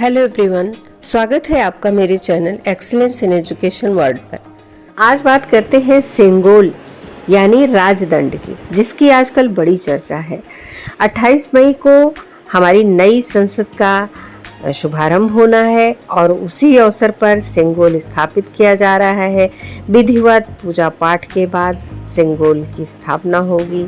Hello everyone, स्वागत है आपका मेरे channel excellence in education world पर। आज बात करते हैं सेंगोल यानी राजदंड की, जिसकी आजकल बड़ी चर्चा है। 28 मई को हमारी नई संसद का शुभारंभ होना है और उसी अवसर पर सेंगोल स्थापित किया जा रहा है। विधिवत पूजा पाठ के बाद सेंगोल की स्थापना होगी।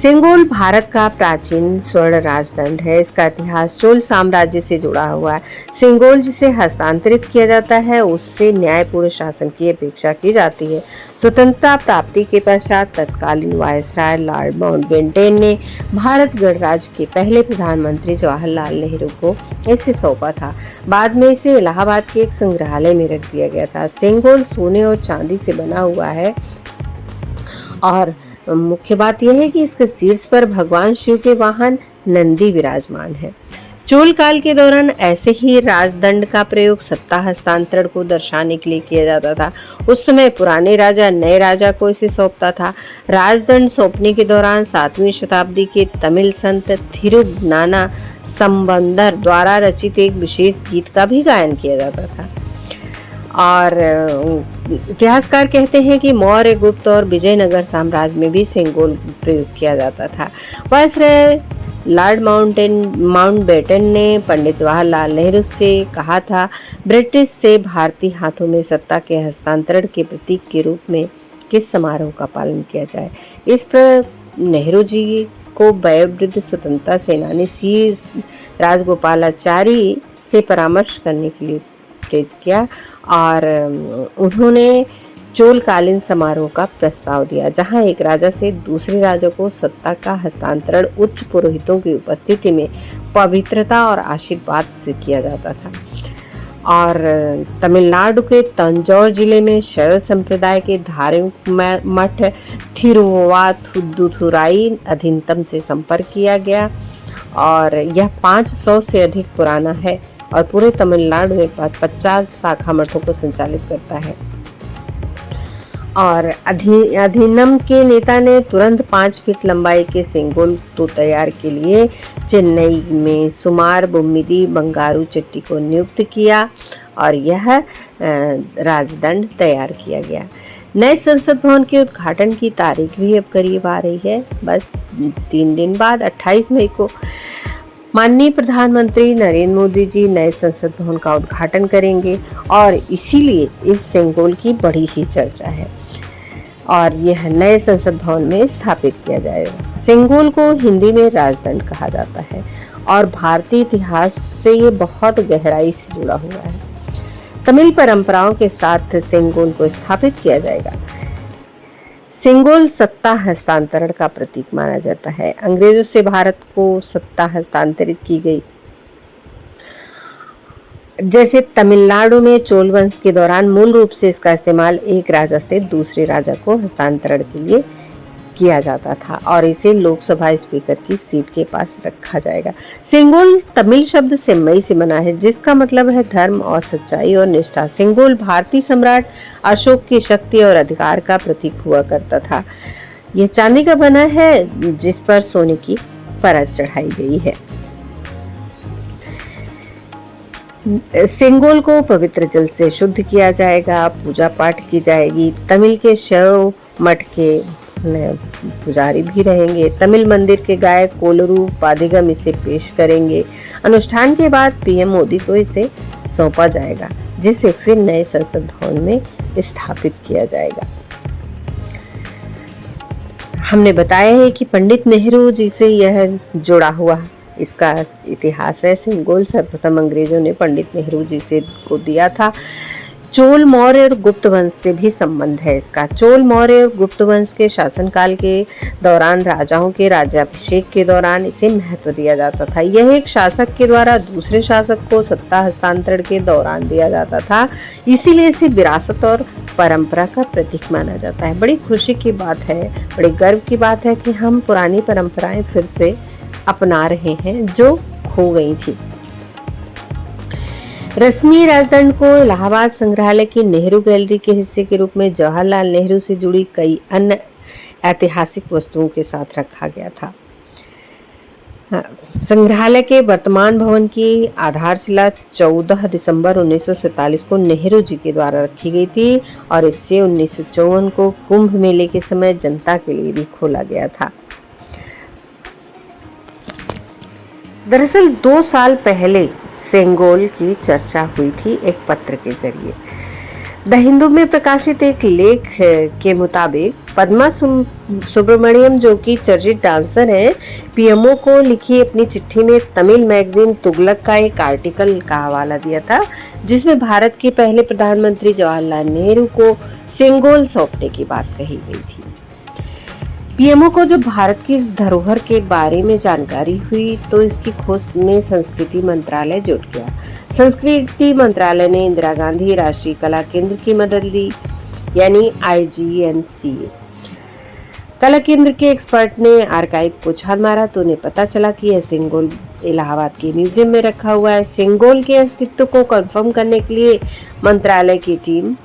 सेंगोल भारत का प्राचीन स्वर्ण राजदंड है। इसका इतिहास चोल साम्राज्य से जुड़ा हुआ है। सेंगोल जिसे हस्तांतरित किया जाता है उससे न्यायपूर्ण शासन की अपेक्षा की जाती है। स्वतंत्रता प्राप्ति के पश्चात तत्कालीन वायसराय लॉर्ड माउंटबेटन ने भारत गणराज्य के पहले प्रधानमंत्री जवाहरलाल नेहरू को इसे सौंपा था। बाद में इसे इलाहाबाद के एक संग्रहालय में रख दिया गया था। सेंगोल सोने और चांदी से बना हुआ है और मुख्य बात यह है कि इसके शीर्ष पर भगवान शिव के वाहन नंदी विराजमान है। चोल काल के दौरान ऐसे ही राजदंड का प्रयोग सत्ता हस्तांतरण को दर्शाने के लिए किया जाता था। उस समय पुराने राजा नए राजा को इसे सौंपता था। राजदंड सौंपने के दौरान 7वीं शताब्दी के तमिल संत थिरुज्ञाना संबंदर द्वारा रचित एक विशेष गीत का भी गायन किया जाता था। और इतिहासकार कहते हैं कि मौर्य, गुप्त और विजयनगर साम्राज्य में भी सेंगोल प्रयोग किया जाता था। वायसराय लॉर्ड माउंटबेटन ने पंडित जवाहरलाल नेहरू से कहा था, ब्रिटिश से भारतीय हाथों में सत्ता के हस्तांतरण के प्रतीक के रूप में किस समारोह का पालन किया जाए। इस पर नेहरू जी को वयोवृद्ध स्वतंत्रता सेनानी सी राजगोपालाचारी से परामर्श करने के लिए प्रेरित किया और उन्होंने चोलकालीन समारोह का प्रस्ताव दिया, जहां एक राजा से दूसरे राजा को सत्ता का हस्तांतरण उच्च पुरोहितों की उपस्थिति में पवित्रता और आशीर्वाद से किया जाता था। और तमिलनाडु के तंजौर जिले में शैव संप्रदाय के धार्मिक मठ थिरुवाथुदुथुराई अधीनतम से संपर्क किया गया और यह 500 से अधिक पुराना है और पूरे तमिलनाडु में 50 शाखा मठों को संचालित करता है। और अधिनम के नेता ने तुरंत 5 फीट लंबाई के सेंगोल तो तैयार के लिए चेन्नई में सुमार बुम्मिदी बंगारू चट्टी को नियुक्त किया और यह राजदंड तैयार किया गया। नए संसद भवन के उद्घाटन की तारीख भी अब करीब आ रही है। बस 3 दिन बाद 28 मई को माननीय प्रधानमंत्री नरेंद्र मोदी जी नए संसद भवन का उद्घाटन करेंगे और इसीलिए इस सेंगोल की बड़ी ही चर्चा है और यह नए संसद भवन में स्थापित किया जाएगा। सेंगोल को हिंदी में राजदंड कहा जाता है और भारतीय इतिहास से ये बहुत गहराई से जुड़ा हुआ है। तमिल परंपराओं के साथ सेंगोल को स्थापित किया जाएगा। सेंगोल सत्ता हस्तांतरण का प्रतीक माना जाता है। अंग्रेजों से भारत को सत्ता हस्तांतरित की गई। जैसे तमिलनाडु में चोल वंश के दौरान मूल रूप से इसका इस्तेमाल एक राजा से दूसरे राजा को हस्तांतरण के लिए किया जाता था और इसे लोकसभा स्पीकर की सीट के पास रखा जाएगा। सेंगोल तमिल शब्द सेम्मई से बना है, जिसका मतलब है धर्म और सच्चाई और निष्ठा। सेंगोल भारतीय सम्राट अशोक की शक्ति और अधिकार का प्रतीक हुआ करता था। यह चांदी का बना है जिस पर सोने की परत चढ़ाई गई है। सेंगोल को पवित्र जल से शुद्ध किया जाएगा, पूजा पाठ की जाएगी। तमिल के शैव मठ के पुजारी भी रहेंगे। तमिल मंदिर के गायक कोलरू पादिगम इसे पेश करेंगे। अनुष्ठान के बाद पीएम मोदी को इसे सौंपा जाएगा, जिसे फिर नए संसद भवन में स्थापित किया जाएगा। हमने बताया है कि पंडित नेहरू जी से यह जुड़ा हुआ इसका इतिहास है। सेंगोल सर्वप्रथम अंग्रेजों ने पंडित नेहरू जी से को दिया था। चोल मौर्य और गुप्त वंश से भी संबंध है इसका। चोल मौर्य और गुप्त वंश के शासनकाल के दौरान राजाओं के राज्याभिषेक के दौरान इसे महत्व दिया जाता था। यह एक शासक के द्वारा दूसरे शासक को सत्ता हस्तांतरण के दौरान दिया जाता था, इसीलिए इसे विरासत और परंपरा का प्रतीक माना जाता है। बड़ी खुशी की बात है, बड़े गर्व की बात है कि हम पुरानी परंपराएं फिर से अपना रहे हैं जो खो गई थी। रश्मि राजदंड को इलाहाबाद संग्रहालय की नेहरू गैलरी के हिस्से के रूप में जवाहरलाल नेहरू से जुड़ी कई अन्य ऐतिहासिक वस्तुओं के साथ रखा गया था। हाँ, संग्रहालय के वर्तमान भवन की आधारशिला 14 दिसंबर 1947 को नेहरू जी के द्वारा रखी गई थी और इससे 1954 को कुंभ मेले के समय जनता के लिए भी खोला गया था। दरअसल 2 साल पहले सेंगोल की चर्चा हुई थी एक पत्र के जरिए। द हिंदू में प्रकाशित एक लेख के मुताबिक पद्मा सुब्रमण्यम, जो कि चर्चित डांसर हैं, पीएमओ को लिखी अपनी चिट्ठी में तमिल मैगजीन तुगलक का एक आर्टिकल का हवाला दिया था, जिसमें भारत के पहले प्रधानमंत्री जवाहरलाल नेहरू को सेंगोल सौंपने की बात कही गई थी। पीएमओ को जब भारत की इस धरोहर के बारे में जानकारी हुई तो इसकी खोज में संस्कृति मंत्रालय जुट गया। संस्कृति मंत्रालय ने इंदिरा गांधी राष्ट्रीय कला केंद्र की मदद ली, यानी IGNCA। कला केंद्र के एक्सपर्ट ने आर्काइव को छान मारा तो उन्हें पता चला कि यह सेंगोल इलाहाबाद के म्यूजियम में रखा हुआ है। सेंगोल के अस्तित्व को कंफर्म करने के लिए मंत्रालय की टीम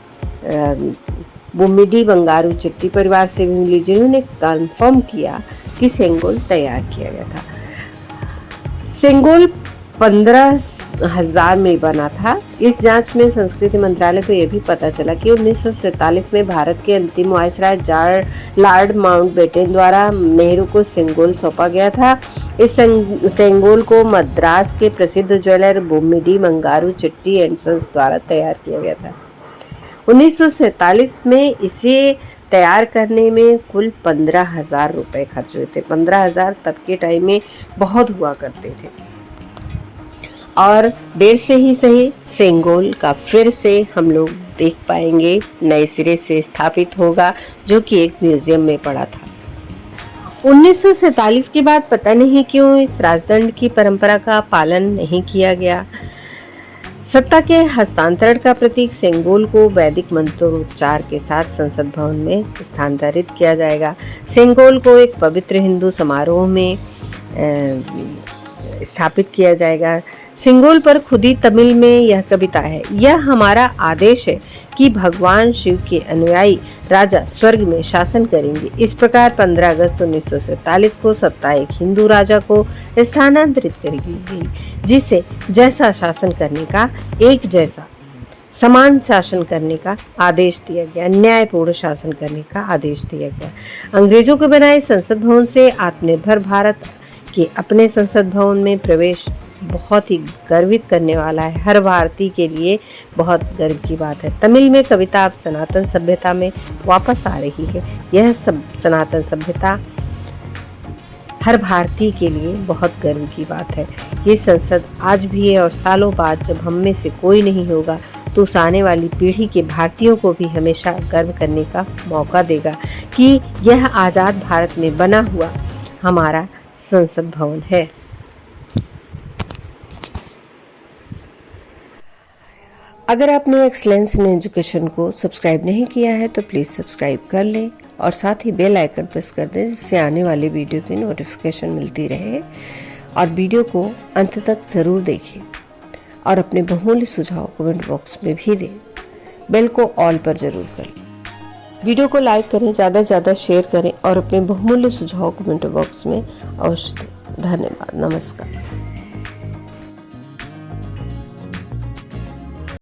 बुम्मिडी बंगारू चेट्टी परिवार से भी मिली, जिन्होंने कंफर्म किया कि सेंगोल तैयार किया गया था। सेंगोल 15,000 में बना था। इस जांच में संस्कृति मंत्रालय को यह भी पता चला कि 1947 में भारत के अंतिम वायसराय लॉर्ड माउंटबेटन द्वारा नेहरू को सेंगोल सौंपा गया था। इस सेंगोल को मद्रास के प्रसिद्ध jeweller Bummidi Bangaru Chetty and sons द्वारा तैयार किया गया था। 1947 में इसे तैयार करने में कुल 15,000 रुपए खर्च हुए थे। 15,000 तब के टाइम में बहुत हुआ करते थे। और देर से ही सही सेंगोल का फिर से हम लोग देख पाएंगे, नए सिरे से स्थापित होगा, जो कि एक म्यूजियम में पड़ा था। 1947 के बाद पता नहीं क्यों इस राजदंड की परंपरा का पालन नहीं किया गया। सत्ता के हस्तांतरण का प्रतीक सेंगोल को वैदिक मंत्रोच्चार के साथ संसद भवन में स्थानांतरित किया जाएगा। सेंगोल को एक पवित्र हिंदू समारोह में स्थापित किया जाएगा। सेंगोल पर खुदी तमिल में यह कविता है, यह हमारा आदेश है कि भगवान शिव के अनुयायी राजा स्वर्ग में शासन करेंगे। इस प्रकार 15 अगस्त 1947 को सत्ता एक हिंदू राजा को स्थानांतरित कर गई, जिसे जैसा शासन करने का, एक जैसा समान शासन करने का आदेश दिया गया, न्यायपूर्ण शासन करने का आदेश दिया गया। अंग्रेजों के बनाए संसद भवन से आत्मनिर्भर भारत के अपने संसद भवन में प्रवेश बहुत ही गर्वित करने वाला है। हर भारतीय के लिए बहुत गर्व की बात है। तमिल में कविता अब सनातन सभ्यता में वापस आ रही है। यह सब सनातन सभ्यता हर भारतीय के लिए बहुत गर्व की बात है। ये संसद आज भी है और सालों बाद जब हम में से कोई नहीं होगा तो उस आने वाली पीढ़ी के भारतीयों को भी हमेशा गर्व करने का मौका देगा कि यह आज़ाद भारत में बना हुआ हमारा संसद भवन है। अगर आपने एक्सलेंस इन एजुकेशन को सब्सक्राइब नहीं किया है तो प्लीज़ सब्सक्राइब कर लें और साथ ही बेल आइकन प्रेस कर दें, जिससे आने वाले वीडियो की नोटिफिकेशन मिलती रहे। और वीडियो को अंत तक ज़रूर देखें और अपने बहुमूल्य सुझाव कमेंट बॉक्स में भी दें। बेल को ऑल पर ज़रूर करें। वीडियो को लाइक करें, ज़्यादा से ज़्यादा शेयर करें और अपने बहुमूल्य सुझाव कमेंट बॉक्स में अवश्य दें। धन्यवाद। नमस्कार।